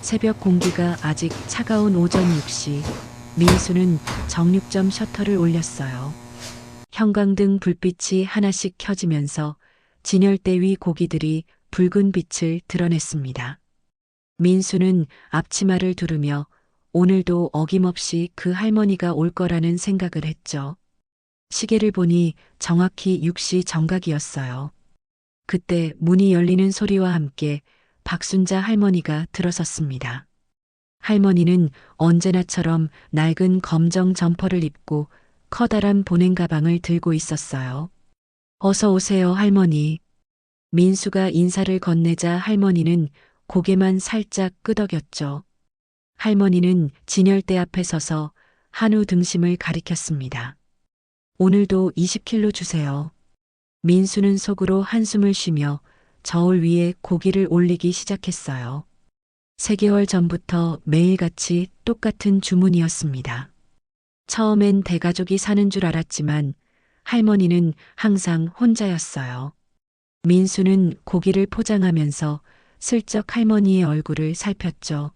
새벽 공기가 아직 차가운 오전 6시, 민수는 정육점 셔터를 올렸어요. 형광등 불빛이 하나씩 켜지면서 진열대 위 고기들이 붉은 빛을 드러냈습니다. 민수는 앞치마를 두르며 오늘도 어김없이 그 할머니가 올 거라는 생각을 했죠. 시계를 보니 정확히 6시 정각이었어요. 그때 문이 열리는 소리와 함께 박순자 할머니가 들어섰습니다. 할머니는 언제나처럼 낡은 검정 점퍼를 입고 커다란 보냉 가방을 들고 있었어요. 어서 오세요, 할머니. 민수가 인사를 건네자 할머니는 고개만 살짝 끄덕였죠. 할머니는 진열대 앞에 서서 한우 등심을 가리켰습니다. 오늘도 20kg 주세요. 민수는 속으로 한숨을 쉬며 저울 위에 고기를 올리기 시작했어요. 3개월 전부터 매일같이 똑같은 주문이었습니다. 처음엔 대가족이 사는 줄 알았지만 할머니는 항상 혼자였어요. 민수는 고기를 포장하면서 슬쩍 할머니의 얼굴을 살폈죠.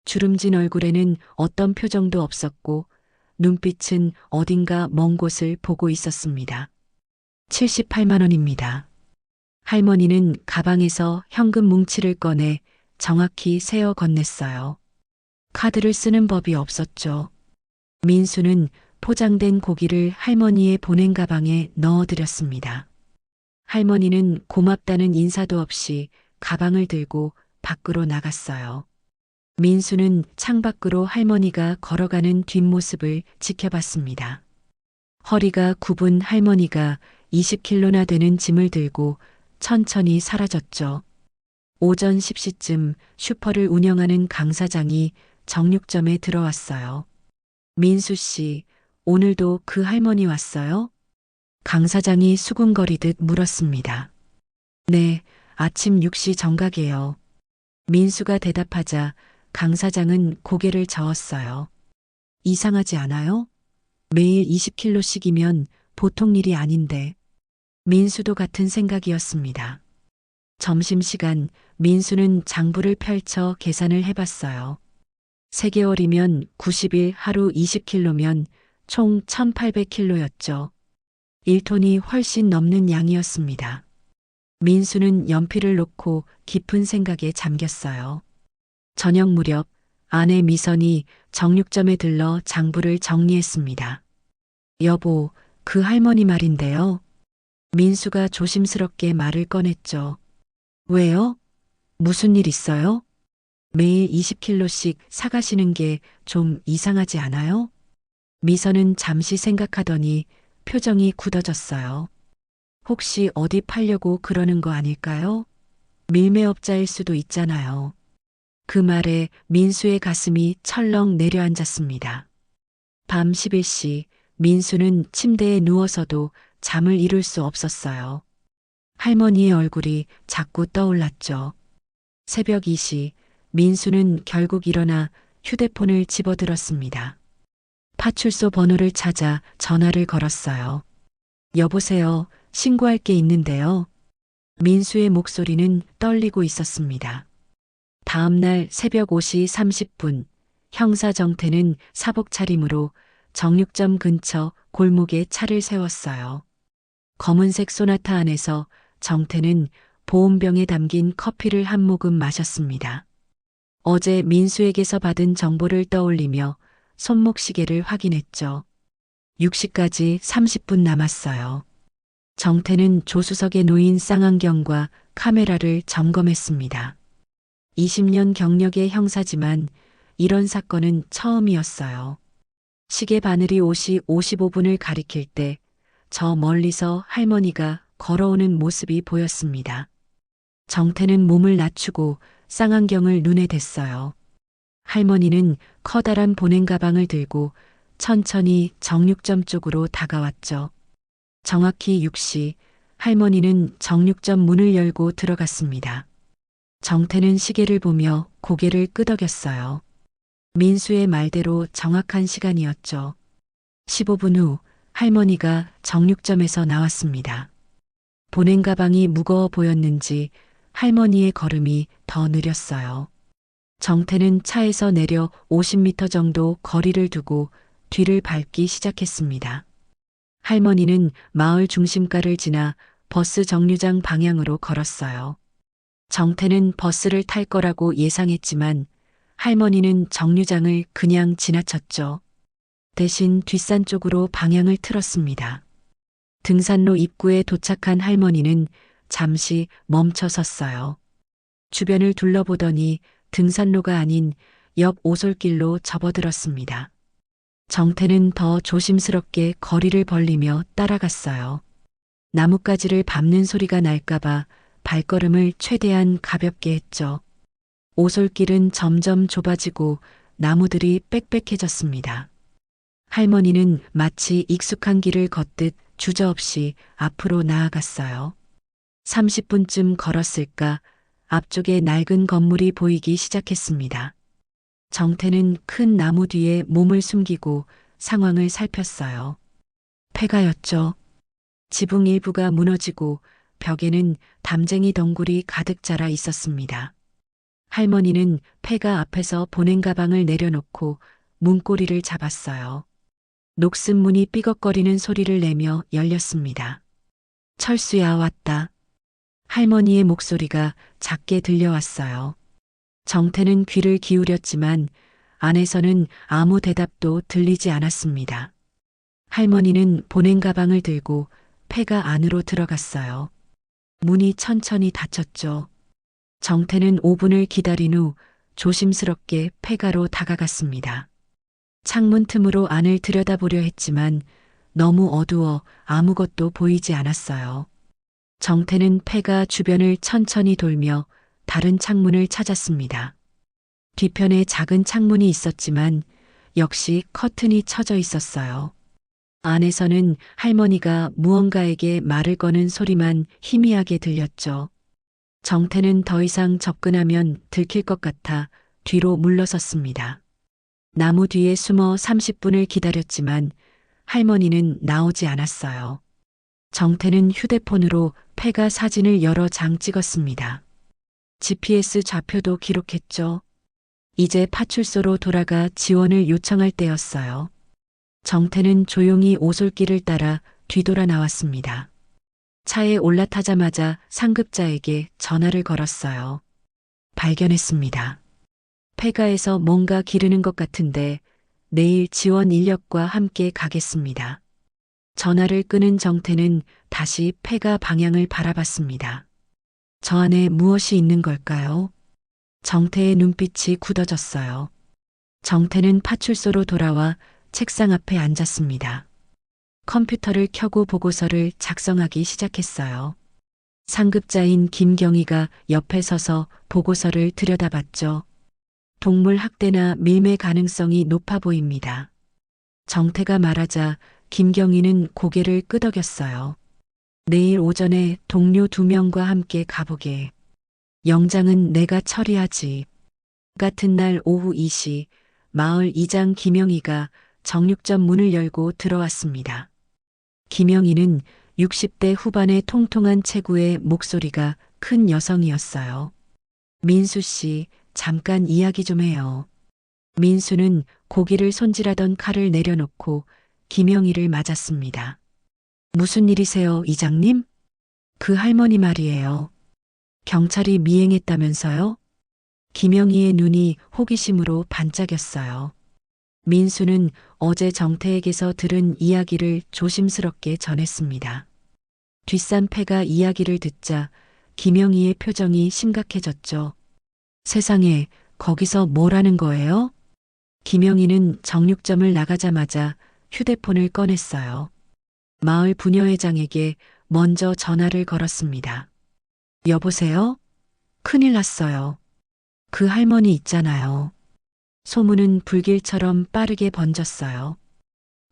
주름진 얼굴에는 어떤 표정도 없었고 눈빛은 어딘가 먼 곳을 보고 있었습니다. 78만 원입니다. 할머니는 가방에서 현금 뭉치를 꺼내 정확히 세어 건넸어요. 카드를 쓰는 법이 없었죠. 민수는 포장된 고기를 할머니의 보냉 가방에 넣어드렸습니다. 할머니는 고맙다는 인사도 없이 가방을 들고 밖으로 나갔어요. 민수는 창밖으로 할머니가 걸어가는 뒷모습을 지켜봤습니다. 허리가 굽은 할머니가 20kg나 되는 짐을 들고 천천히 사라졌죠. 오전 10시쯤 슈퍼를 운영하는 강 사장이 정육점에 들어왔어요. 민수 씨, 오늘도 그 할머니 왔어요? 강 사장이 수군거리듯 물었습니다. 네, 아침 6시 정각이에요. 민수가 대답하자 강 사장은 고개를 저었어요. 이상하지 않아요? 매일 20kg씩이면 보통 일이 아닌데. 민수도 같은 생각이었습니다. 점심시간 민수는 장부를 펼쳐 계산을 해봤어요. 3개월이면 90일 하루 20kg면 총 1800kg였죠. 1톤이 훨씬 넘는 양이었습니다. 민수는 연필을 놓고 깊은 생각에 잠겼어요. 저녁 무렵 아내 미선이 정육점에 들러 장부를 정리했습니다. 여보, 그 할머니 말인데요. 민수가 조심스럽게 말을 꺼냈죠. 왜요? 무슨 일 있어요? 매일 20kg씩 사가시는 게 좀 이상하지 않아요? 미선은 잠시 생각하더니 표정이 굳어졌어요. 혹시 어디 팔려고 그러는 거 아닐까요? 밀매업자일 수도 있잖아요. 그 말에 민수의 가슴이 철렁 내려앉았습니다. 밤 11시 민수는 침대에 누워서도 잠을 이룰 수 없었어요. 할머니의 얼굴이 자꾸 떠올랐죠. 새벽 2시 민수는 결국 일어나 휴대폰을 집어들었습니다. 파출소 번호를 찾아 전화를 걸었어요. 여보세요, 신고할 게 있는데요. 민수의 목소리는 떨리고 있었습니다. 다음 날 새벽 5시 30분, 형사 정태는 사복 차림으로 정육점 근처 골목에 차를 세웠어요. 검은색 소나타 안에서 정태는 보온병에 담긴 커피를 한 모금 마셨습니다. 어제 민수에게서 받은 정보를 떠올리며 손목시계를 확인했죠. 6시까지 30분 남았어요. 정태는 조수석에 놓인 쌍안경과 카메라를 점검했습니다. 20년 경력의 형사지만 이런 사건은 처음이었어요. 시계 바늘이 5시 55분을 가리킬 때 저 멀리서 할머니가 걸어오는 모습이 보였습니다. 정태는 몸을 낮추고 쌍안경을 눈에 댔어요. 할머니는 커다란 보냉 가방을 들고 천천히 정육점 쪽으로 다가왔죠. 정확히 6시 할머니는 정육점 문을 열고 들어갔습니다. 정태는 시계를 보며 고개를 끄덕였어요. 민수의 말대로 정확한 시간이었죠. 15분 후 할머니가 정육점에서 나왔습니다. 보냉 가방이 무거워 보였는지 할머니의 걸음이 더 느렸어요. 정태는 차에서 내려 50m 정도 거리를 두고 뒤를 밟기 시작했습니다. 할머니는 마을 중심가를 지나 버스 정류장 방향으로 걸었어요. 정태는 버스를 탈 거라고 예상했지만 할머니는 정류장을 그냥 지나쳤죠. 대신 뒷산 쪽으로 방향을 틀었습니다. 등산로 입구에 도착한 할머니는 잠시 멈춰 섰어요. 주변을 둘러보더니 등산로가 아닌 옆 오솔길로 접어들었습니다. 정태는 더 조심스럽게 거리를 벌리며 따라갔어요. 나뭇가지를 밟는 소리가 날까봐 발걸음을 최대한 가볍게 했죠. 오솔길은 점점 좁아지고 나무들이 빽빽해졌습니다. 할머니는 마치 익숙한 길을 걷듯 주저없이 앞으로 나아갔어요. 30분쯤 걸었을까 앞쪽에 낡은 건물이 보이기 시작했습니다. 정태는 큰 나무 뒤에 몸을 숨기고 상황을 살폈어요. 폐가였죠. 지붕 일부가 무너지고 벽에는 담쟁이 덩굴이 가득 자라 있었습니다. 할머니는 폐가 앞에서 보냉 가방을 내려놓고 문고리를 잡았어요. 녹슨 문이 삐걱거리는 소리를 내며 열렸습니다. 철수야, 왔다. 할머니의 목소리가 작게 들려왔어요. 정태는 귀를 기울였지만 안에서는 아무 대답도 들리지 않았습니다. 할머니는 보냉 가방을 들고 폐가 안으로 들어갔어요. 문이 천천히 닫혔죠. 정태는 5분을 기다린 후 조심스럽게 폐가로 다가갔습니다. 창문 틈으로 안을 들여다보려 했지만 너무 어두워 아무것도 보이지 않았어요. 정태는 폐가 주변을 천천히 돌며 다른 창문을 찾았습니다. 뒤편에 작은 창문이 있었지만 역시 커튼이 쳐져 있었어요. 안에서는 할머니가 무언가에게 말을 거는 소리만 희미하게 들렸죠. 정태는 더 이상 접근하면 들킬 것 같아 뒤로 물러섰습니다. 나무 뒤에 숨어 30분을 기다렸지만 할머니는 나오지 않았어요. 정태는 휴대폰으로 폐가 사진을 여러 장 찍었습니다. GPS 좌표도 기록했죠. 이제 파출소로 돌아가 지원을 요청할 때였어요. 정태는 조용히 오솔길을 따라 뒤돌아 나왔습니다. 차에 올라타자마자 상급자에게 전화를 걸었어요. 발견했습니다. 폐가에서 뭔가 기르는 것 같은데 내일 지원 인력과 함께 가겠습니다. 전화를 끊은 정태는 다시 폐가 방향을 바라봤습니다. 저 안에 무엇이 있는 걸까요? 정태의 눈빛이 굳어졌어요. 정태는 파출소로 돌아와 책상 앞에 앉았습니다. 컴퓨터를 켜고 보고서를 작성하기 시작했어요. 상급자인 김경희가 옆에 서서 보고서를 들여다봤죠. 동물 학대나 밀매 가능성이 높아 보입니다. 정태가 말하자 김경희는 고개를 끄덕였어요. 내일 오전에 동료 2명과 함께 가보게. 영장은 내가 처리하지. 같은 날 오후 2시 마을 이장 김영희가 정육점 문을 열고 들어왔습니다. 김영희는 60대 후반의 통통한 체구의 목소리가 큰 여성이었어요. 민수 씨, 잠깐 이야기 좀 해요. 민수는 고기를 손질하던 칼을 내려놓고 김영희를 맞았습니다. 무슨 일이세요, 이장님? 그 할머니 말이에요. 경찰이 미행했다면서요? 김영희의 눈이 호기심으로 반짝였어요. 민수는 어제 정태에게서 들은 이야기를 조심스럽게 전했습니다. 뒷산 폐가 이야기를 듣자 김영희의 표정이 심각해졌죠. 세상에, 거기서 뭘 하는 거예요? 김영희는 정육점을 나가자마자 휴대폰을 꺼냈어요. 마을 부녀회장에게 먼저 전화를 걸었습니다. 여보세요? 큰일 났어요. 그 할머니 있잖아요. 소문은 불길처럼 빠르게 번졌어요.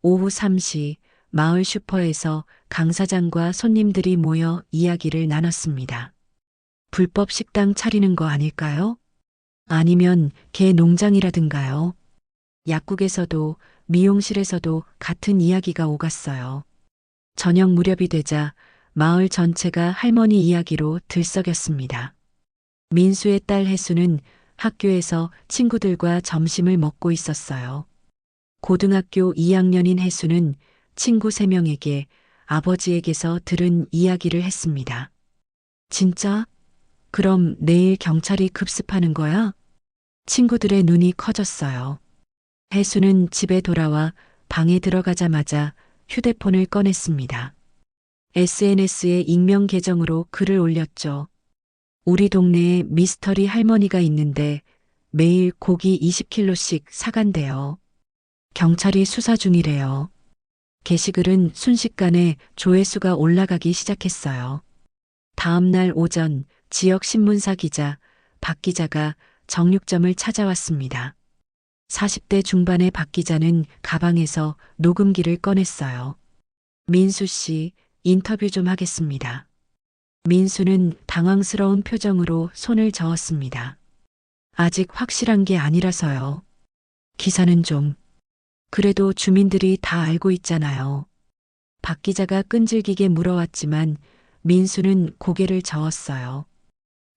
오후 3시 마을 슈퍼에서 강 사장과 손님들이 모여 이야기를 나눴습니다. 불법 식당 차리는 거 아닐까요? 아니면 개 농장이라든가요. 약국에서도 미용실에서도 같은 이야기가 오갔어요. 저녁 무렵이 되자 마을 전체가 할머니 이야기로 들썩였습니다. 민수의 딸 혜수는 학교에서 친구들과 점심을 먹고 있었어요. 고등학교 2학년인 혜수는 친구 3명에게 아버지에게서 들은 이야기를 했습니다. 진짜? 그럼 내일 경찰이 급습하는 거야? 친구들의 눈이 커졌어요. 혜수는 집에 돌아와 방에 들어가자마자 휴대폰을 꺼냈습니다. SNS에 익명 계정으로 글을 올렸죠. 우리 동네에 미스터리 할머니가 있는데 매일 고기 20kg씩 사간대요. 경찰이 수사 중이래요. 게시글은 순식간에 조회수가 올라가기 시작했어요. 다음 날 오전 지역 신문사 기자 박 기자가 정육점을 찾아왔습니다. 40대 중반의 박 기자는 가방에서 녹음기를 꺼냈어요. 민수 씨, 인터뷰 좀 하겠습니다. 민수는 당황스러운 표정으로 손을 저었습니다. 아직 확실한 게 아니라서요. 기사는 좀. 그래도 주민들이 다 알고 있잖아요. 박 기자가 끈질기게 물어왔지만 민수는 고개를 저었어요.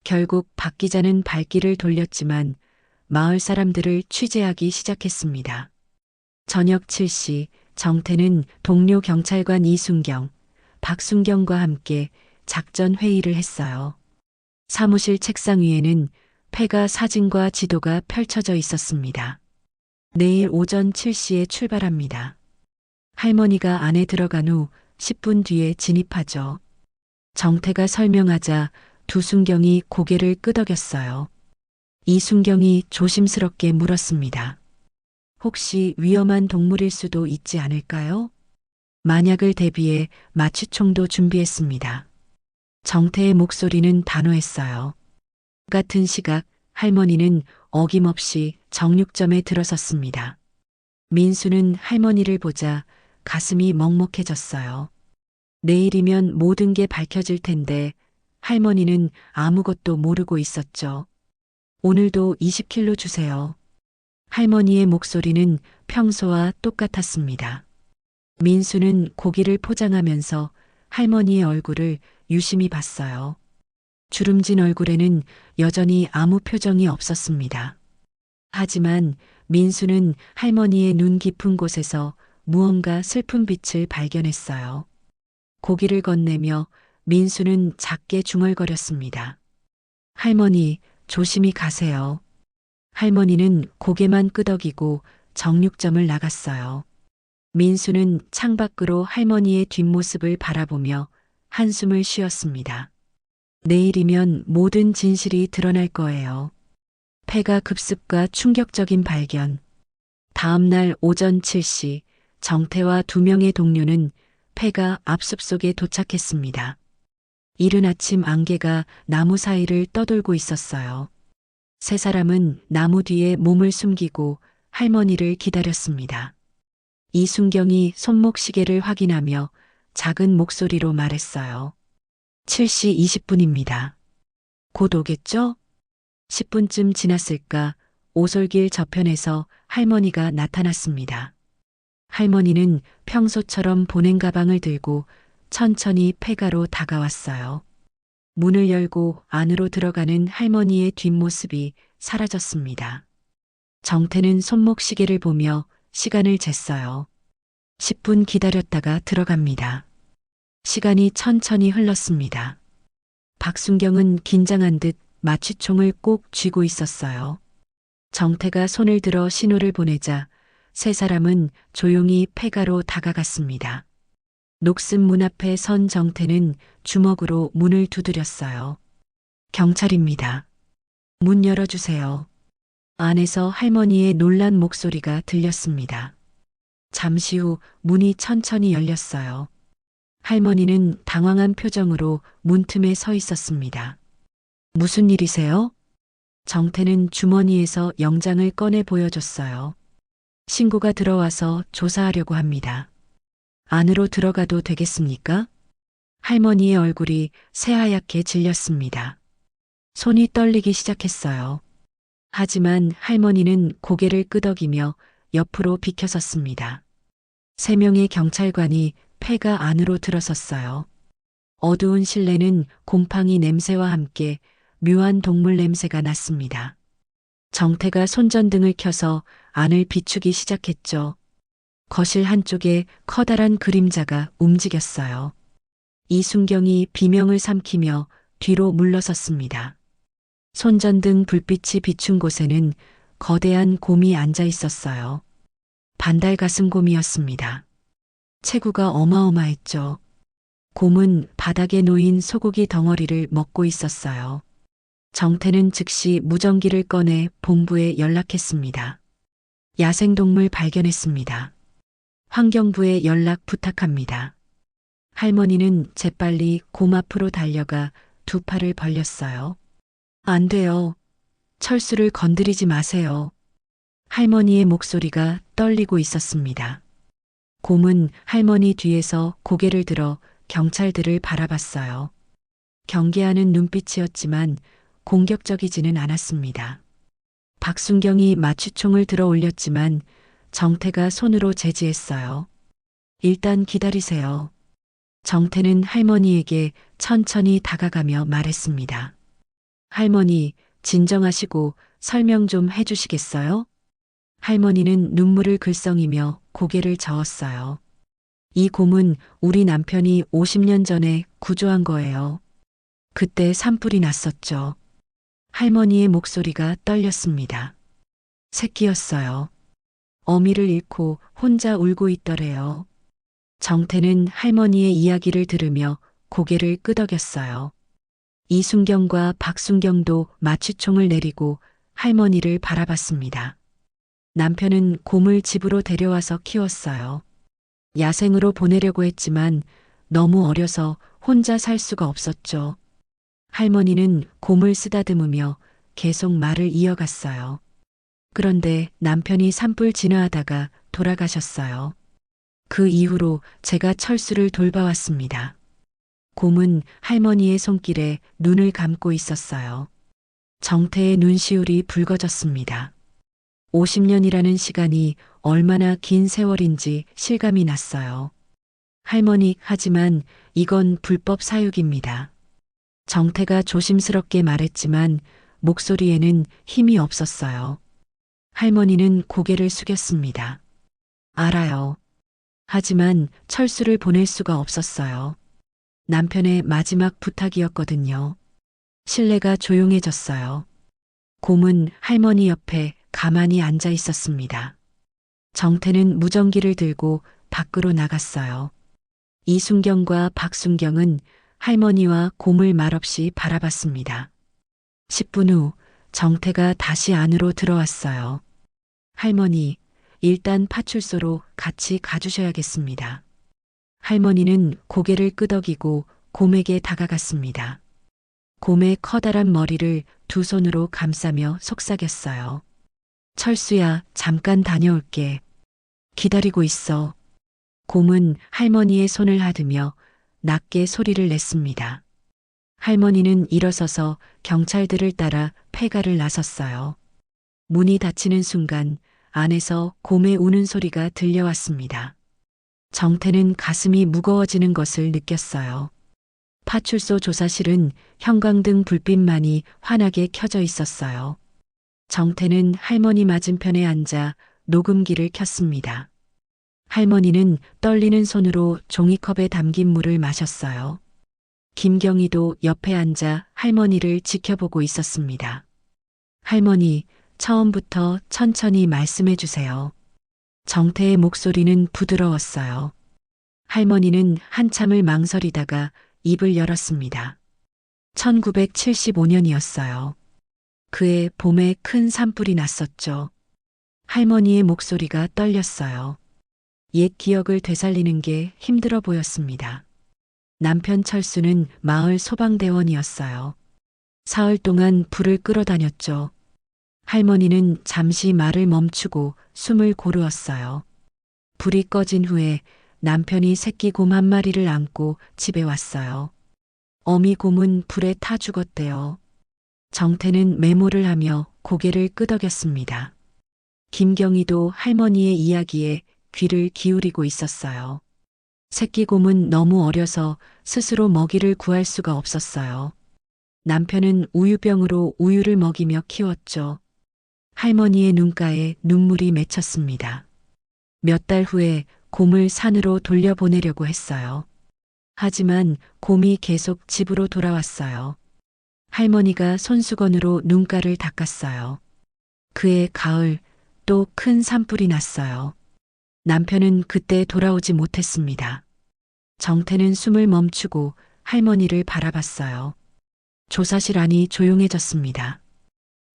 결국 박 기자는 발길을 돌렸지만 마을 사람들을 취재하기 시작했습니다. 저녁 7시 정태는 동료 경찰관 이순경, 박순경과 함께 작전 회의를 했어요. 사무실 책상 위에는 폐가 사진과 지도가 펼쳐져 있었습니다. 내일 오전 7시에 출발합니다. 할머니가 안에 들어간 후 10분 뒤에 진입하죠. 정태가 설명하자 두순경이 고개를 끄덕였어요. 이순경이 조심스럽게 물었습니다. 혹시 위험한 동물일 수도 있지 않을까요? 만약을 대비해 마취총도 준비했습니다. 정태의 목소리는 단호했어요. 같은 시각 할머니는 어김없이 정육점에 들어섰습니다. 민수는 할머니를 보자 가슴이 먹먹해졌어요. 내일이면 모든 게 밝혀질 텐데 할머니는 아무것도 모르고 있었죠. 오늘도 20kg 주세요. 할머니의 목소리는 평소와 똑같았습니다. 민수는 고기를 포장하면서 할머니의 얼굴을 유심히 봤어요. 주름진 얼굴에는 여전히 아무 표정이 없었습니다. 하지만 민수는 할머니의 눈 깊은 곳에서 무언가 슬픈 빛을 발견했어요. 고기를 건네며 민수는 작게 중얼거렸습니다. 할머니, 조심히 가세요. 할머니는 고개만 끄덕이고 정육점을 나갔어요. 민수는 창밖으로 할머니의 뒷모습을 바라보며 한숨을 쉬었습니다. 내일이면 모든 진실이 드러날 거예요. 폐가 급습과 충격적인 발견. 다음 날 오전 7시 정태와 2명의 동료는 폐가 압숲속에 도착했습니다. 이른 아침 안개가 나무 사이를 떠돌고 있었어요. 세 사람은 나무 뒤에 몸을 숨기고 할머니를 기다렸습니다. 이순경이 손목 시계를 확인하며 작은 목소리로 말했어요. 7시 20분입니다. 곧 오겠죠? 10분쯤 지났을까 오솔길 저편에서 할머니가 나타났습니다. 할머니는 평소처럼 보냉 가방을 들고 천천히 폐가로 다가왔어요. 문을 열고 안으로 들어가는 할머니의 뒷모습이 사라졌습니다. 정태는 손목 시계를 보며 시간을 쟀어요. 10분 기다렸다가 들어갑니다. 시간이 천천히 흘렀습니다. 박순경은 긴장한 듯 마취총을 꼭 쥐고 있었어요. 정태가 손을 들어 신호를 보내자 세 사람은 조용히 폐가로 다가갔습니다. 녹슨 문 앞에 선 정태는 주먹으로 문을 두드렸어요. 경찰입니다. 문 열어주세요. 안에서 할머니의 놀란 목소리가 들렸습니다. 잠시 후 문이 천천히 열렸어요. 할머니는 당황한 표정으로 문틈에 서 있었습니다. 무슨 일이세요? 정태는 주머니에서 영장을 꺼내 보여줬어요. 신고가 들어와서 조사하려고 합니다. 안으로 들어가도 되겠습니까? 할머니의 얼굴이 새하얗게 질렸습니다. 손이 떨리기 시작했어요. 하지만 할머니는 고개를 끄덕이며 옆으로 비켜섰습니다. 3명의 경찰관이 폐가 안으로 들어섰어요. 어두운 실내는 곰팡이 냄새와 함께 묘한 동물 냄새가 났습니다. 정태가 손전등을 켜서 안을 비추기 시작했죠. 거실 한쪽에 커다란 그림자가 움직였어요. 이순경이 비명을 삼키며 뒤로 물러섰습니다. 손전등 불빛이 비춘 곳에는 거대한 곰이 앉아 있었어요. 반달가슴곰이었습니다. 체구가 어마어마했죠. 곰은 바닥에 놓인 소고기 덩어리를 먹고 있었어요. 정태는 즉시 무전기를 꺼내 본부에 연락했습니다. 야생동물 발견했습니다. 환경부에 연락 부탁합니다. 할머니는 재빨리 곰 앞으로 달려가 두 팔을 벌렸어요. 안 돼요. 철수를 건드리지 마세요. 할머니의 목소리가 떨리고 있었습니다. 곰은 할머니 뒤에서 고개를 들어 경찰들을 바라봤어요. 경계하는 눈빛이었지만 공격적이지는 않았습니다. 박순경이 마취총을 들어 올렸지만 정태가 손으로 제지했어요. 일단 기다리세요. 정태는 할머니에게 천천히 다가가며 말했습니다. 할머니, 진정하시고 설명 좀 해주시겠어요? 할머니는 눈물을 글썽이며 고개를 저었어요. 이 곰은 우리 남편이 50년 전에 구조한 거예요. 그때 산불이 났었죠. 할머니의 목소리가 떨렸습니다. 새끼였어요. 어미를 잃고 혼자 울고 있더래요. 정태는 할머니의 이야기를 들으며 고개를 끄덕였어요. 이순경과 박순경도 마취총을 내리고 할머니를 바라봤습니다. 남편은 곰을 집으로 데려와서 키웠어요. 야생으로 보내려고 했지만 너무 어려서 혼자 살 수가 없었죠. 할머니는 곰을 쓰다듬으며 계속 말을 이어갔어요. 그런데 남편이 산불 진화하다가 돌아가셨어요. 그 이후로 제가 철수를 돌봐왔습니다. 곰은 할머니의 손길에 눈을 감고 있었어요. 정태의 눈시울이 붉어졌습니다. 50년이라는 시간이 얼마나 긴 세월인지 실감이 났어요. 할머니, 하지만 이건 불법 사육입니다. 정태가 조심스럽게 말했지만 목소리에는 힘이 없었어요. 할머니는 고개를 숙였습니다. 알아요. 하지만 철수를 보낼 수가 없었어요. 남편의 마지막 부탁이었거든요. 실내가 조용해졌어요. 곰은 할머니 옆에 가만히 앉아 있었습니다. 정태는 무전기를 들고 밖으로 나갔어요. 이순경과 박순경은 할머니와 곰을 말없이 바라봤습니다. 10분 후 정태가 다시 안으로 들어왔어요. 할머니, 일단 파출소로 같이 가주셔야겠습니다. 할머니는 고개를 끄덕이고 곰에게 다가갔습니다. 곰의 커다란 머리를 두 손으로 감싸며 속삭였어요. 철수야, 잠깐 다녀올게. 기다리고 있어. 곰은 할머니의 손을 하드며 낮게 소리를 냈습니다. 할머니는 일어서서 경찰들을 따라 폐가를 나섰어요. 문이 닫히는 순간 안에서 곰의 우는 소리가 들려왔습니다. 정태는 가슴이 무거워지는 것을 느꼈어요. 파출소 조사실은 형광등 불빛만이 환하게 켜져 있었어요. 정태는 할머니 맞은편에 앉아 녹음기를 켰습니다. 할머니는 떨리는 손으로 종이컵에 담긴 물을 마셨어요. 김경희도 옆에 앉아 할머니를 지켜보고 있었습니다. 할머니, 처음부터 천천히 말씀해 주세요. 정태의 목소리는 부드러웠어요. 할머니는 한참을 망설이다가 입을 열었습니다. 1975년이었어요. 그해 봄에 큰 산불이 났었죠. 할머니의 목소리가 떨렸어요. 옛 기억을 되살리는 게 힘들어 보였습니다. 남편 철수는 마을 소방대원이었어요. 사흘 동안 불을 끌어다녔죠. 할머니는 잠시 말을 멈추고 숨을 고르었어요. 불이 꺼진 후에 남편이 새끼 곰 한 마리를 안고 집에 왔어요. 어미 곰은 불에 타 죽었대요. 정태는 메모를 하며 고개를 끄덕였습니다. 김경희도 할머니의 이야기에 귀를 기울이고 있었어요. 새끼 곰은 너무 어려서 스스로 먹이를 구할 수가 없었어요. 남편은 우유병으로 우유를 먹이며 키웠죠. 할머니의 눈가에 눈물이 맺혔습니다. 몇 달 후에 곰을 산으로 돌려보내려고 했어요. 하지만 곰이 계속 집으로 돌아왔어요. 할머니가 손수건으로 눈가를 닦았어요. 그해 가을 또 큰 산불이 났어요. 남편은 그때 돌아오지 못했습니다. 정태는 숨을 멈추고 할머니를 바라봤어요. 조사실 안이 조용해졌습니다.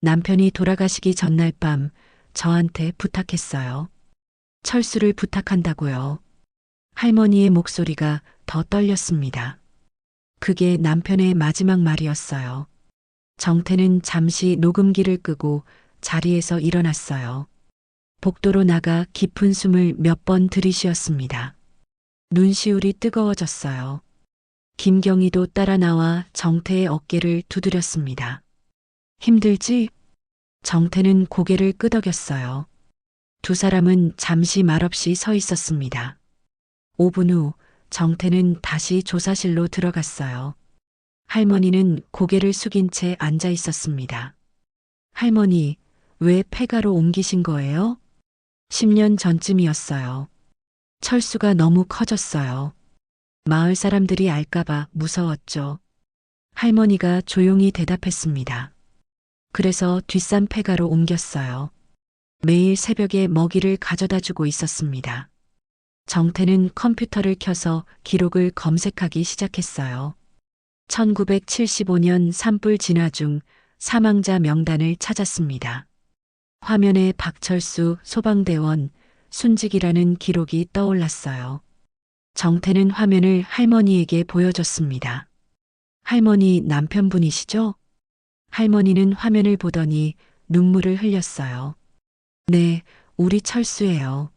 남편이 돌아가시기 전날 밤 저한테 부탁했어요. 철수를 부탁한다고요. 할머니의 목소리가 더 떨렸습니다. 그게 남편의 마지막 말이었어요. 정태는 잠시 녹음기를 끄고 자리에서 일어났어요. 복도로 나가 깊은 숨을 몇 번 들이쉬었습니다. 눈시울이 뜨거워졌어요. 김경희도 따라 나와 정태의 어깨를 두드렸습니다. 힘들지? 정태는 고개를 끄덕였어요. 두 사람은 잠시 말없이 서 있었습니다. 5분 후 정태는 다시 조사실로 들어갔어요. 할머니는 고개를 숙인 채 앉아 있었습니다. 할머니, 왜 폐가로 옮기신 거예요? 10년 전쯤이었어요. 철수가 너무 커졌어요. 마을 사람들이 알까봐 무서웠죠. 할머니가 조용히 대답했습니다. 그래서 뒷산 폐가로 옮겼어요. 매일 새벽에 먹이를 가져다 주고 있었습니다. 정태는 컴퓨터를 켜서 기록을 검색하기 시작했어요. 1975년 산불 진화 중 사망자 명단을 찾았습니다. 화면에 박철수 소방대원 순직이라는 기록이 떠올랐어요. 정태는 화면을 할머니에게 보여줬습니다. 할머니 남편분이시죠? 할머니는 화면을 보더니 눈물을 흘렸어요. 네, 우리 철수예요.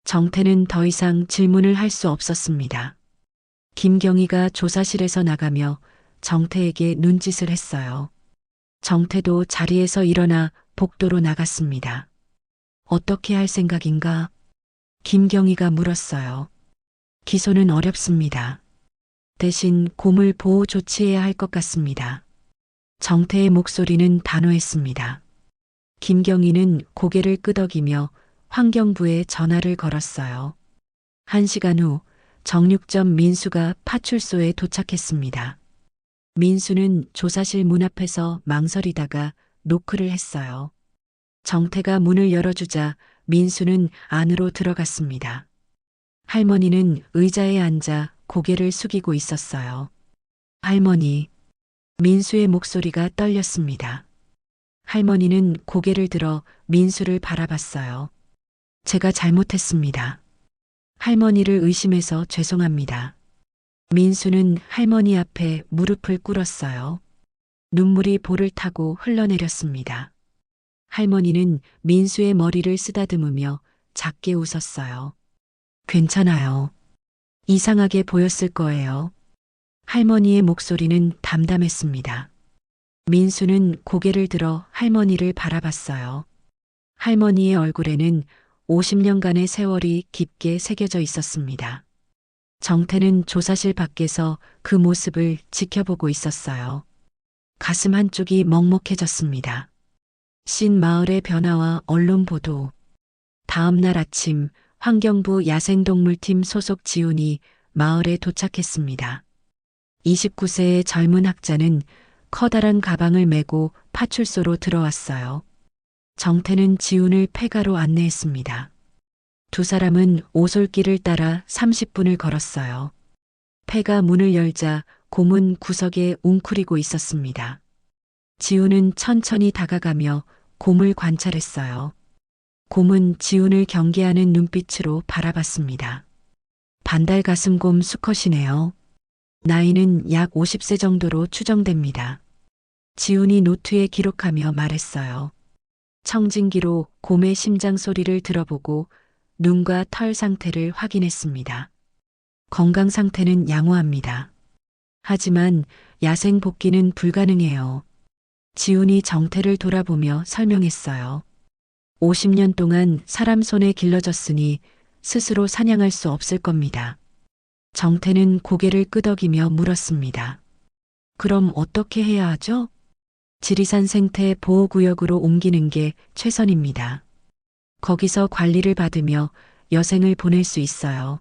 정태는 더 이상 질문을 할 수 없었습니다. 김경희가 조사실에서 나가며 정태에게 눈짓을 했어요. 정태도 자리에서 일어나 복도로 나갔습니다. 어떻게 할 생각인가? 김경희가 물었어요. 기소는 어렵습니다. 대신 곰을 보호 조치해야 할 것 같습니다. 정태의 목소리는 단호했습니다. 김경희는 고개를 끄덕이며 환경부에 전화를 걸었어요. 1시간 후 정육점 민수가 파출소에 도착했습니다. 민수는 조사실 문 앞에서 망설이다가 노크를 했어요. 정태가 문을 열어주자 민수는 안으로 들어갔습니다. 할머니는 의자에 앉아 고개를 숙이고 있었어요. 할머니, 민수의 목소리가 떨렸습니다. 할머니는 고개를 들어 민수를 바라봤어요. 제가 잘못했습니다. 할머니를 의심해서 죄송합니다. 민수는 할머니 앞에 무릎을 꿇었어요. 눈물이 볼을 타고 흘러내렸습니다. 할머니는 민수의 머리를 쓰다듬으며 작게 웃었어요. 괜찮아요. 이상하게 보였을 거예요. 할머니의 목소리는 담담했습니다. 민수는 고개를 들어 할머니를 바라봤어요. 할머니의 얼굴에는 50년간의 세월이 깊게 새겨져 있었습니다. 정태는 조사실 밖에서 그 모습을 지켜보고 있었어요. 가슴 한쪽이 먹먹해졌습니다. 신 마을의 변화와 언론 보도. 다음 날 아침 환경부 야생동물팀 소속 지훈이 마을에 도착했습니다. 29세의 젊은 학자는 커다란 가방을 메고 파출소로 들어왔어요. 정태는 지훈을 폐가로 안내했습니다. 두 사람은 오솔길을 따라 30분을 걸었어요. 폐가 문을 열자 곰은 구석에 웅크리고 있었습니다. 지훈은 천천히 다가가며 곰을 관찰했어요. 곰은 지훈을 경계하는 눈빛으로 바라봤습니다. 반달가슴곰 수컷이네요. 나이는 약 50세 정도로 추정됩니다. 지훈이 노트에 기록하며 말했어요. 청진기로 곰의 심장 소리를 들어보고 눈과 털 상태를 확인했습니다. 건강 상태는 양호합니다. 하지만 야생 복귀는 불가능해요. 지훈이 정태를 돌아보며 설명했어요. 50년 동안 사람 손에 길러졌으니 스스로 사냥할 수 없을 겁니다. 정태는 고개를 끄덕이며 물었습니다. 그럼 어떻게 해야 하죠? 지리산 생태 보호구역으로 옮기는 게 최선입니다. 거기서 관리를 받으며 여생을 보낼 수 있어요.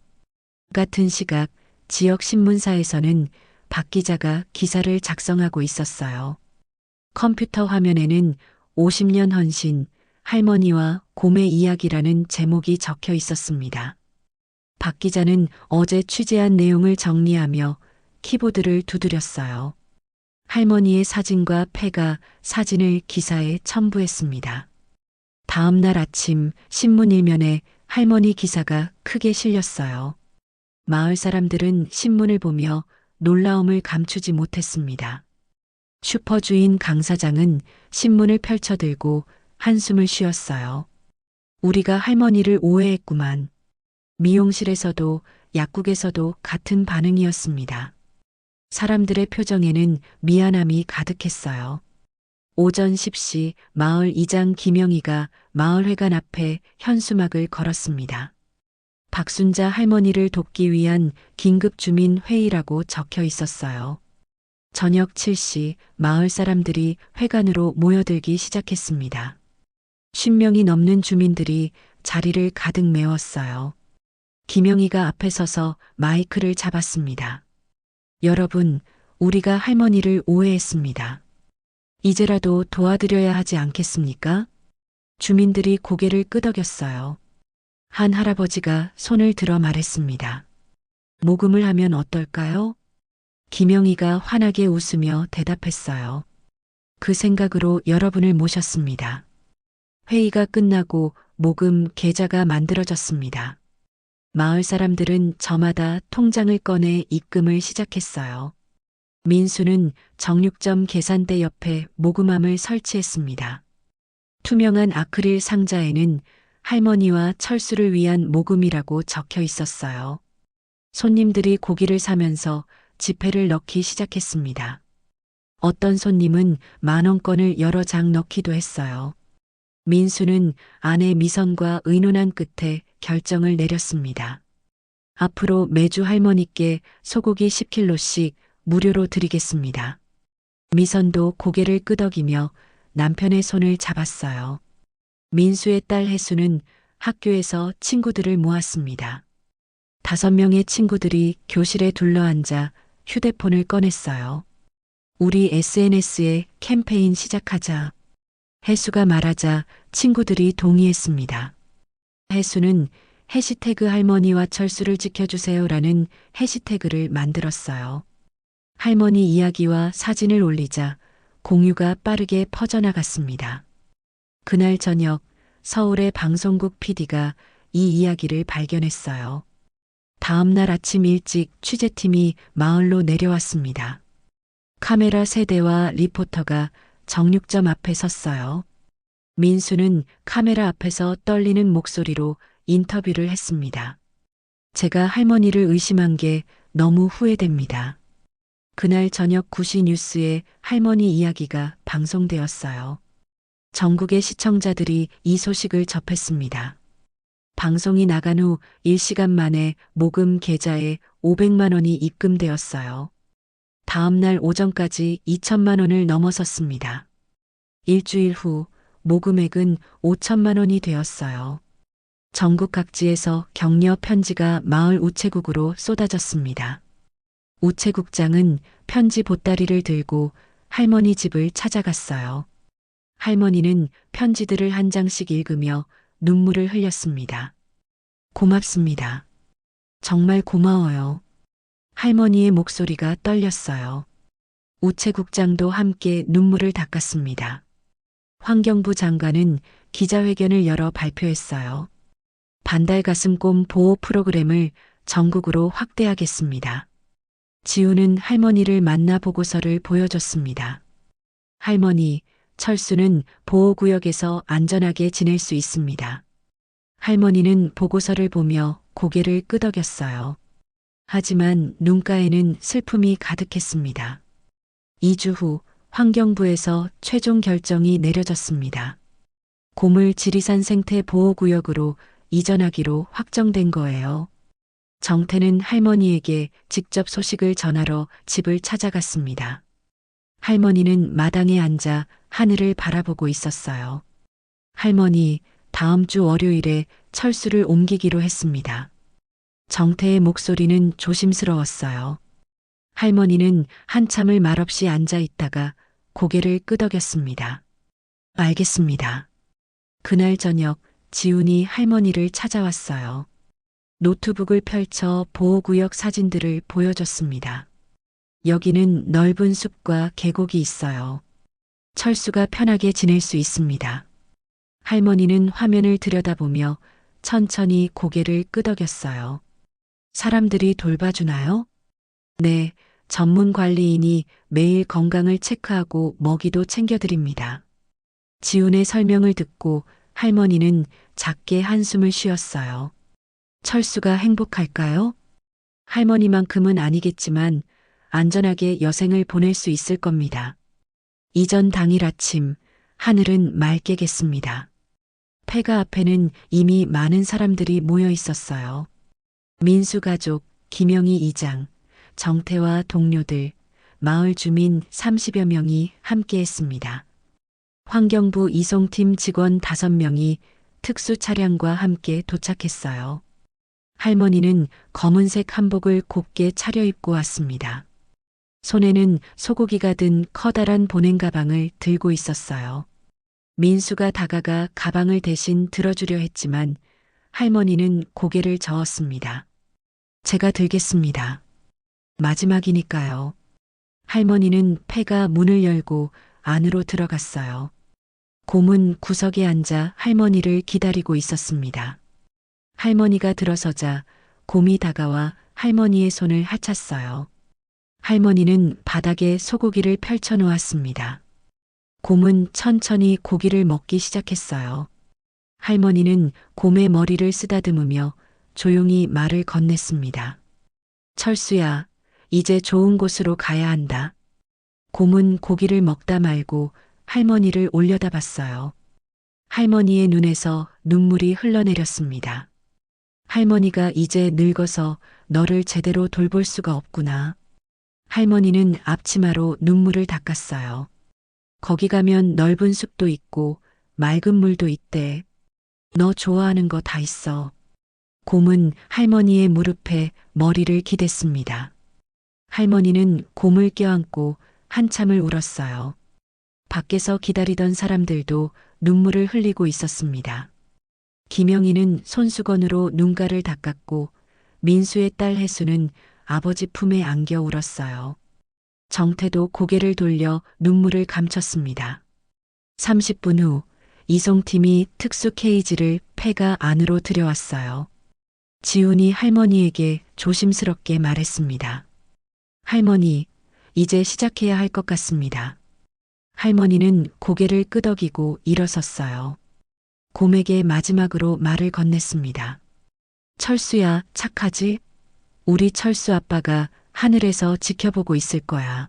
같은 시각 지역 신문사에서는 박 기자가 기사를 작성하고 있었어요. 컴퓨터 화면에는 50년 헌신, 할머니와 곰의 이야기라는 제목이 적혀 있었습니다. 박 기자는 어제 취재한 내용을 정리하며 키보드를 두드렸어요. 할머니의 사진과 폐가 사진을 기사에 첨부했습니다. 다음 날 아침 신문 일면에 할머니 기사가 크게 실렸어요. 마을 사람들은 신문을 보며 놀라움을 감추지 못했습니다. 슈퍼주인 강 사장은 신문을 펼쳐들고 한숨을 쉬었어요. 우리가 할머니를 오해했구만. 미용실에서도 약국에서도 같은 반응이었습니다. 사람들의 표정에는 미안함이 가득했어요. 오전 10시 마을 이장 김영희가 마을회관 앞에 현수막을 걸었습니다. 박순자 할머니를 돕기 위한 긴급 주민 회의라고 적혀 있었어요. 저녁 7시 마을 사람들이 회관으로 모여들기 시작했습니다. 50명이 넘는 주민들이 자리를 가득 메웠어요. 김영희가 앞에 서서 마이크를 잡았습니다. 여러분, 우리가 할머니를 오해했습니다. 이제라도 도와드려야 하지 않겠습니까? 주민들이 고개를 끄덕였어요. 한 할아버지가 손을 들어 말했습니다. 모금을 하면 어떨까요? 김영희가 환하게 웃으며 대답했어요. 그 생각으로 여러분을 모셨습니다. 회의가 끝나고 모금 계좌가 만들어졌습니다. 마을 사람들은 저마다 통장을 꺼내 입금을 시작했어요. 민수는 정육점 계산대 옆에 모금함을 설치했습니다. 투명한 아크릴 상자에는 할머니와 철수를 위한 모금이라고 적혀 있었어요. 손님들이 고기를 사면서 지폐를 넣기 시작했습니다. 어떤 손님은 10,000원권을 여러 장 넣기도 했어요. 민수는 아내 미선과 의논한 끝에 결정을 내렸습니다. 앞으로 매주 할머니께 소고기 10kg씩 무료로 드리겠습니다. 미선도 고개를 끄덕이며 남편의 손을 잡았어요. 민수의 딸 혜수는 학교에서 친구들을 모았습니다. 5명의 친구들이 교실에 둘러앉아 휴대폰을 꺼냈어요. 우리 SNS에 캠페인 시작하자. 혜수가 말하자 친구들이 동의했습니다. 혜수는 해시태그 할머니와 철수를 지켜주세요라는 해시태그를 만들었어요. 할머니 이야기와 사진을 올리자 공유가 빠르게 퍼져나갔습니다. 그날 저녁 서울의 방송국 PD가 이 이야기를 발견했어요. 다음 날 아침 일찍 취재팀이 마을로 내려왔습니다. 카메라 3대와 리포터가 정육점 앞에 섰어요. 민수는 카메라 앞에서 떨리는 목소리로 인터뷰를 했습니다. 제가 할머니를 의심한 게 너무 후회됩니다. 그날 저녁 9시 뉴스에 할머니 이야기가 방송되었어요. 전국의 시청자들이 이 소식을 접했습니다. 방송이 나간 후 1시간 만에 모금 계좌에 500만 원이 입금되었어요. 다음 날 오전까지 2천만 원을 넘어섰습니다. 일주일 후 모금액은 5천만 원이 되었어요. 전국 각지에서 격려 편지가 마을 우체국으로 쏟아졌습니다. 우체국장은 편지 보따리를 들고 할머니 집을 찾아갔어요. 할머니는 편지들을 한 장씩 읽으며 눈물을 흘렸습니다. 고맙습니다. 정말 고마워요. 할머니의 목소리가 떨렸어요. 우체국장도 함께 눈물을 닦았습니다. 환경부 장관은 기자회견을 열어 발표했어요. 반달가슴곰 보호 프로그램을 전국으로 확대하겠습니다. 지우는 할머니를 만나 보고서를 보여줬습니다. 할머니, 철수는 보호구역에서 안전하게 지낼 수 있습니다. 할머니는 보고서를 보며 고개를 끄덕였어요. 하지만 눈가에는 슬픔이 가득했습니다. 2주 후 환경부에서 최종 결정이 내려졌습니다. 곰을 지리산 생태 보호구역으로 이전하기로 확정된 거예요. 정태는 할머니에게 직접 소식을 전하러 집을 찾아갔습니다. 할머니는 마당에 앉아 하늘을 바라보고 있었어요. 할머니, 다음 주 월요일에 철수를 옮기기로 했습니다. 정태의 목소리는 조심스러웠어요. 할머니는 한참을 말없이 앉아 있다가 고개를 끄덕였습니다. 알겠습니다. 그날 저녁 지훈이 할머니를 찾아왔어요. 노트북을 펼쳐 보호구역 사진들을 보여줬습니다. 여기는 넓은 숲과 계곡이 있어요. 철수가 편하게 지낼 수 있습니다. 할머니는 화면을 들여다보며 천천히 고개를 끄덕였어요. 사람들이 돌봐주나요? 네, 전문 관리인이 매일 건강을 체크하고 먹이도 챙겨드립니다. 지훈의 설명을 듣고 할머니는 작게 한숨을 쉬었어요. 철수가 행복할까요? 할머니만큼은 아니겠지만 안전하게 여생을 보낼 수 있을 겁니다. 이전 당일 아침 하늘은 맑게 겠습니다. 폐가 앞에는 이미 많은 사람들이 모여 있었어요. 민수 가족, 김영희 이장, 정태와 동료들, 마을 주민 30여 명이 함께했습니다. 환경부 이송팀 직원 5명이 특수 차량과 함께 도착했어요. 할머니는 검은색 한복을 곱게 차려입고 왔습니다. 손에는 소고기가 든 커다란 보냉 가방을 들고 있었어요. 민수가 다가가 가방을 대신 들어주려 했지만 할머니는 고개를 저었습니다. 제가 들겠습니다. 마지막이니까요. 할머니는 폐가 문을 열고 안으로 들어갔어요. 곰은 구석에 앉아 할머니를 기다리고 있었습니다. 할머니가 들어서자 곰이 다가와 할머니의 손을 하찼어요. 할머니는 바닥에 소고기를 펼쳐 놓았습니다. 곰은 천천히 고기를 먹기 시작했어요. 할머니는 곰의 머리를 쓰다듬으며 조용히 말을 건넸습니다. 철수야, 이제 좋은 곳으로 가야 한다. 곰은 고기를 먹다 말고 할머니를 올려다봤어요. 할머니의 눈에서 눈물이 흘러내렸습니다. 할머니가 이제 늙어서 너를 제대로 돌볼 수가 없구나. 할머니는 앞치마로 눈물을 닦았어요. 거기 가면 넓은 숲도 있고 맑은 물도 있대. 너 좋아하는 거 다 있어. 곰은 할머니의 무릎에 머리를 기댔습니다. 할머니는 곰을 껴안고 한참을 울었어요. 밖에서 기다리던 사람들도 눈물을 흘리고 있었습니다. 김영희는 손수건으로 눈가를 닦았고 민수의 딸 혜수는 아버지 품에 안겨 울었어요. 정태도 고개를 돌려 눈물을 감췄습니다. 30분 후 이송팀이 특수 케이지를 폐가 안으로 들여왔어요. 지훈이 할머니에게 조심스럽게 말했습니다. 할머니, 이제 시작해야 할 것 같습니다. 할머니는 고개를 끄덕이고 일어섰어요. 곰에게 마지막으로 말을 건넸습니다. 철수야, 착하지? 우리 철수 아빠가 하늘에서 지켜보고 있을 거야.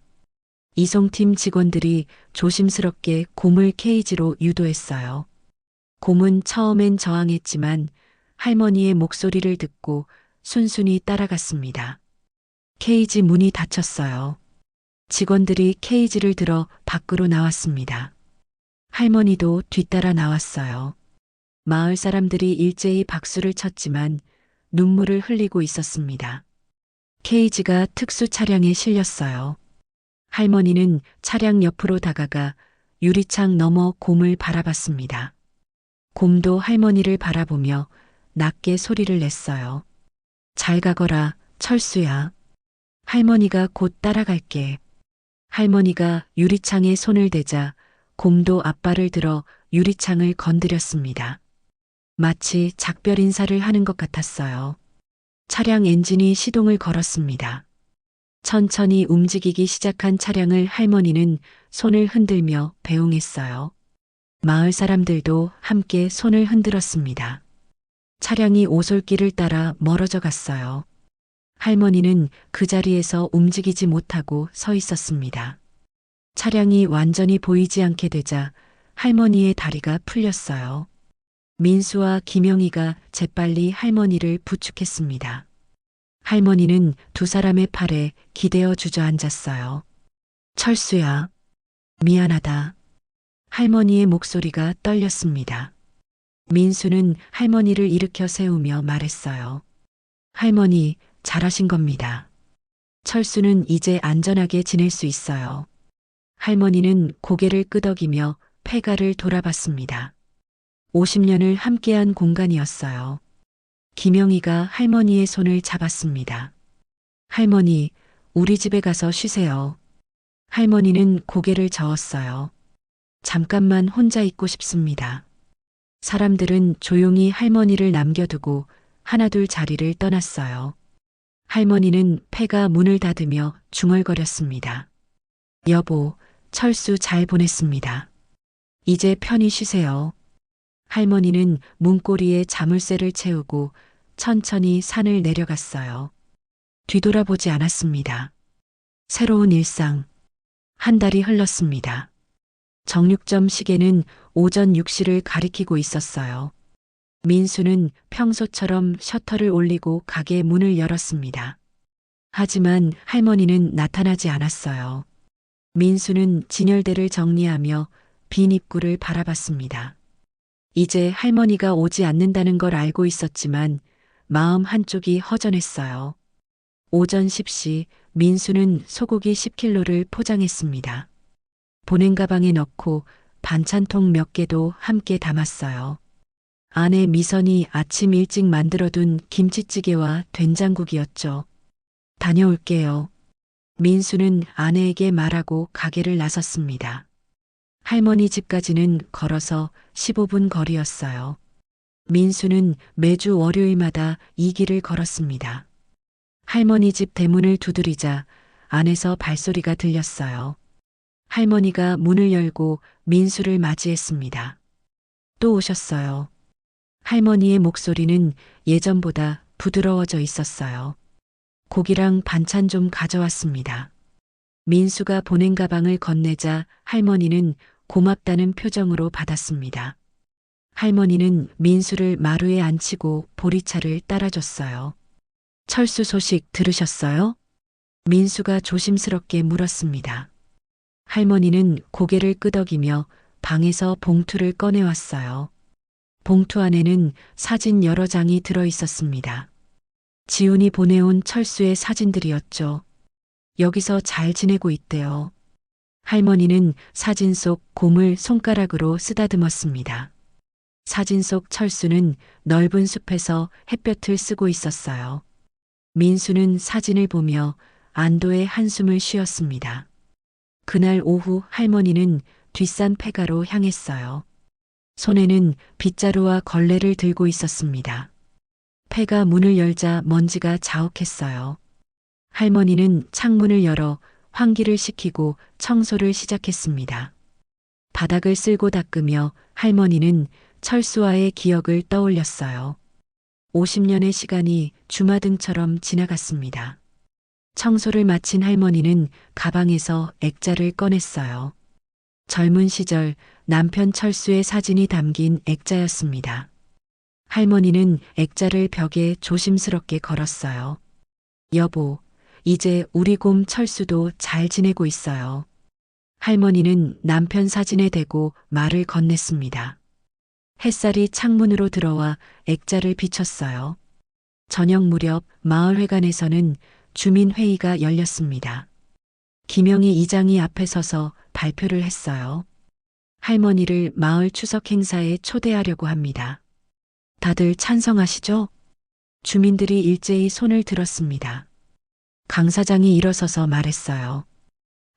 이송팀 직원들이 조심스럽게 곰을 케이지로 유도했어요. 곰은 처음엔 저항했지만 할머니의 목소리를 듣고 순순히 따라갔습니다. 케이지 문이 닫혔어요. 직원들이 케이지를 들어 밖으로 나왔습니다. 할머니도 뒤따라 나왔어요. 마을 사람들이 일제히 박수를 쳤지만 눈물을 흘리고 있었습니다. 케이지가 특수 차량에 실렸어요. 할머니는 차량 옆으로 다가가 유리창 너머 곰을 바라봤습니다. 곰도 할머니를 바라보며 낮게 소리를 냈어요. 잘 가거라, 철수야. 할머니가 곧 따라갈게. 할머니가 유리창에 손을 대자 곰도 앞발을 들어 유리창을 건드렸습니다. 마치 작별 인사를 하는 것 같았어요. 차량 엔진이 시동을 걸었습니다. 천천히 움직이기 시작한 차량을 할머니는 손을 흔들며 배웅했어요. 마을 사람들도 함께 손을 흔들었습니다. 차량이 오솔길을 따라 멀어져 갔어요. 할머니는 그 자리에서 움직이지 못하고 서 있었습니다. 차량이 완전히 보이지 않게 되자 할머니의 다리가 풀렸어요. 민수와 김영희가 재빨리 할머니를 부축했습니다. 할머니는 두 사람의 팔에 기대어 주저앉았어요. 철수야, 미안하다. 할머니의 목소리가 떨렸습니다. 민수는 할머니를 일으켜 세우며 말했어요. 할머니, 잘하신 겁니다. 철수는 이제 안전하게 지낼 수 있어요. 할머니는 고개를 끄덕이며 폐가를 돌아봤습니다. 50년을 함께한 공간이었어요. 김영희가 할머니의 손을 잡았습니다. 할머니, 우리 집에 가서 쉬세요. 할머니는 고개를 저었어요. 잠깐만 혼자 있고 싶습니다. 사람들은 조용히 할머니를 남겨두고 하나둘 자리를 떠났어요. 할머니는 폐가 문을 닫으며 중얼거렸습니다. 여보, 철수 잘 보냈습니다. 이제 편히 쉬세요. 할머니는 문고리에 자물쇠를 채우고 천천히 산을 내려갔어요. 뒤돌아보지 않았습니다. 새로운 일상. 한 달이 흘렀습니다. 정육점 시계는 오전 6시를 가리키고 있었어요. 민수는 평소처럼 셔터를 올리고 가게 문을 열었습니다. 하지만 할머니는 나타나지 않았어요. 민수는 진열대를 정리하며 빈 입구를 바라봤습니다. 이제 할머니가 오지 않는다는 걸 알고 있었지만 마음 한쪽이 허전했어요. 오전 10시 민수는 소고기 10kg를 포장했습니다. 보냉 가방에 넣고 반찬통 몇 개도 함께 담았어요. 아내 미선이 아침 일찍 만들어둔 김치찌개와 된장국이었죠. 다녀올게요. 민수는 아내에게 말하고 가게를 나섰습니다. 할머니 집까지는 걸어서 15분 거리였어요. 민수는 매주 월요일마다 이 길을 걸었습니다. 할머니 집 대문을 두드리자 안에서 발소리가 들렸어요. 할머니가 문을 열고 민수를 맞이했습니다. 또 오셨어요. 할머니의 목소리는 예전보다 부드러워져 있었어요. 고기랑 반찬 좀 가져왔습니다. 민수가 보낸 가방을 건네자 할머니는 고맙다는 표정으로 받았습니다. 할머니는 민수를 마루에 앉히고 보리차를 따라줬어요. 철수 소식 들으셨어요? 민수가 조심스럽게 물었습니다. 할머니는 고개를 끄덕이며 방에서 봉투를 꺼내왔어요. 봉투 안에는 사진 여러 장이 들어 있었습니다. 지훈이 보내온 철수의 사진들이었죠. 여기서 잘 지내고 있대요. 할머니는 사진 속 곰을 손가락으로 쓰다듬었습니다. 사진 속 철수는 넓은 숲에서 햇볕을 쓰고 있었어요. 민수는 사진을 보며 안도의 한숨을 쉬었습니다. 그날 오후 할머니는 뒷산 폐가로 향했어요. 손에는 빗자루와 걸레를 들고 있었습니다. 폐가 문을 열자 먼지가 자욱했어요. 할머니는 창문을 열어 환기를 시키고 청소를 시작했습니다. 바닥을 쓸고 닦으며 할머니는 철수와의 기억을 떠올렸어요. 50년의 시간이 주마등처럼 지나갔습니다. 청소를 마친 할머니는 가방에서 액자를 꺼냈어요. 젊은 시절 남편 철수의 사진이 담긴 액자였습니다. 할머니는 액자를 벽에 조심스럽게 걸었어요. 여보, 이제 우리 곰 철수도 잘 지내고 있어요. 할머니는 남편 사진에 대고 말을 건넸습니다. 햇살이 창문으로 들어와 액자를 비췄어요. 저녁 무렵 마을회관에서는 주민회의가 열렸습니다. 김영희 이장이 앞에 서서 발표를 했어요. 할머니를 마을 추석 행사에 초대하려고 합니다. 다들 찬성하시죠? 주민들이 일제히 손을 들었습니다. 강 사장이 일어서서 말했어요.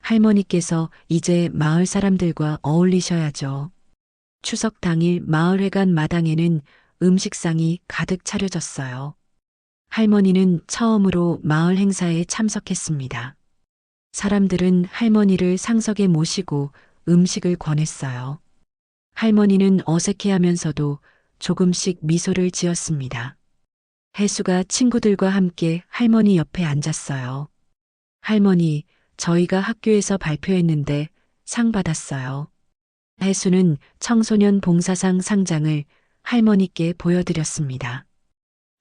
할머니께서 이제 마을 사람들과 어울리셔야죠. 추석 당일 마을회관 마당에는 음식상이 가득 차려졌어요. 할머니는 처음으로 마을 행사에 참석했습니다. 사람들은 할머니를 상석에 모시고 음식을 권했어요. 할머니는 어색해하면서도 조금씩 미소를 지었습니다. 혜수가 친구들과 함께 할머니 옆에 앉았어요. 할머니, 저희가 학교에서 발표했는데 상 받았어요. 혜수는 청소년 봉사상 상장을 할머니께 보여드렸습니다.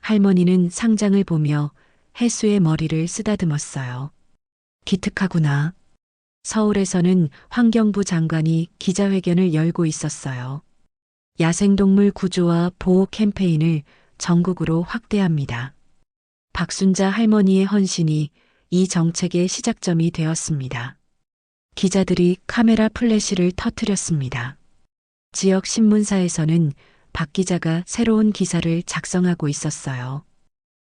할머니는 상장을 보며 혜수의 머리를 쓰다듬었어요. 기특하구나. 서울에서는 환경부 장관이 기자회견을 열고 있었어요. 야생동물 구조와 보호 캠페인을 전국으로 확대합니다. 박순자 할머니의 헌신이 이 정책의 시작점이 되었습니다. 기자들이 카메라 플래시를 터뜨렸습니다. 지역 신문사에서는 박 기자가 새로운 기사를 작성하고 있었어요.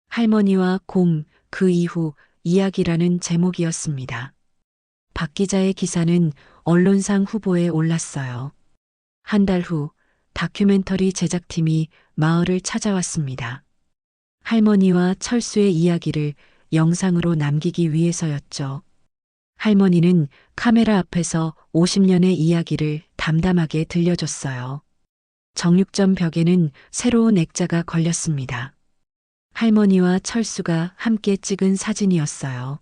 할머니와 곰, 그 이후 이야기라는 제목이었습니다. 박 기자의 기사는 언론상 후보에 올랐어요. 한 달 후 다큐멘터리 제작팀이 마을을 찾아왔습니다. 할머니와 철수의 이야기를 영상으로 남기기 위해서였죠. 할머니는 카메라 앞에서 50년의 이야기를 담담하게 들려줬어요. 정육점 벽에는 새로운 액자가 걸렸습니다. 할머니와 철수가 함께 찍은 사진이었어요.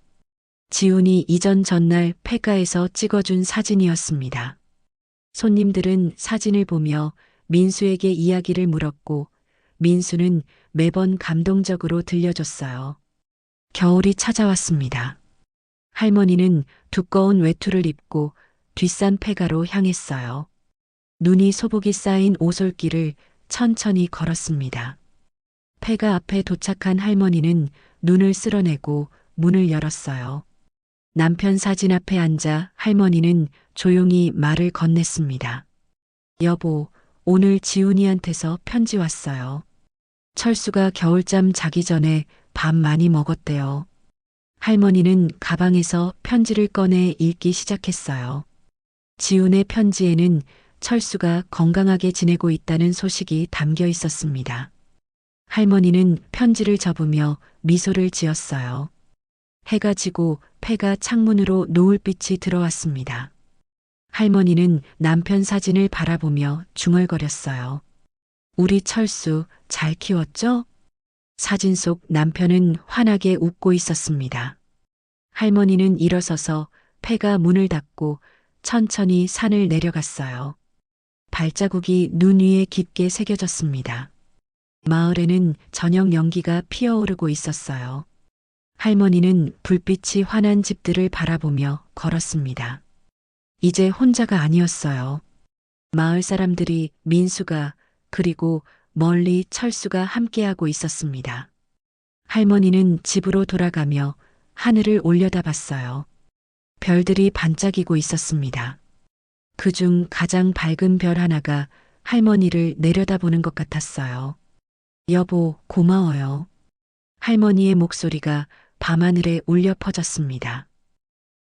지훈이 이전 전날 폐가에서 찍어준 사진이었습니다. 손님들은 사진을 보며 민수에게 이야기를 물었고 민수는 매번 감동적으로 들려줬어요. 겨울이 찾아왔습니다. 할머니는 두꺼운 외투를 입고 뒷산 폐가로 향했어요. 눈이 소복이 쌓인 오솔길을 천천히 걸었습니다. 폐가 앞에 도착한 할머니는 눈을 쓸어내고 문을 열었어요. 남편 사진 앞에 앉아 할머니는 조용히 말을 건넸습니다. 여보, 오늘 지훈이한테서 편지 왔어요. 철수가 겨울잠 자기 전에 밥 많이 먹었대요. 할머니는 가방에서 편지를 꺼내 읽기 시작했어요. 지훈의 편지에는 철수가 건강하게 지내고 있다는 소식이 담겨 있었습니다. 할머니는 편지를 접으며 미소를 지었어요. 해가 지고 폐가 창문으로 노을빛이 들어왔습니다. 할머니는 남편 사진을 바라보며 중얼거렸어요. 우리 철수 잘 키웠죠? 사진 속 남편은 환하게 웃고 있었습니다. 할머니는 일어서서 폐가 문을 닫고 천천히 산을 내려갔어요. 발자국이 눈 위에 깊게 새겨졌습니다. 마을에는 저녁 연기가 피어오르고 있었어요. 할머니는 불빛이 환한 집들을 바라보며 걸었습니다. 이제 혼자가 아니었어요. 마을 사람들이 민수가 그리고 멀리 철수가 함께하고 있었습니다. 할머니는 집으로 돌아가며 하늘을 올려다봤어요. 별들이 반짝이고 있었습니다. 그중 가장 밝은 별 하나가 할머니를 내려다보는 것 같았어요. 여보, 고마워요. 할머니의 목소리가 밤하늘에 울려 퍼졌습니다.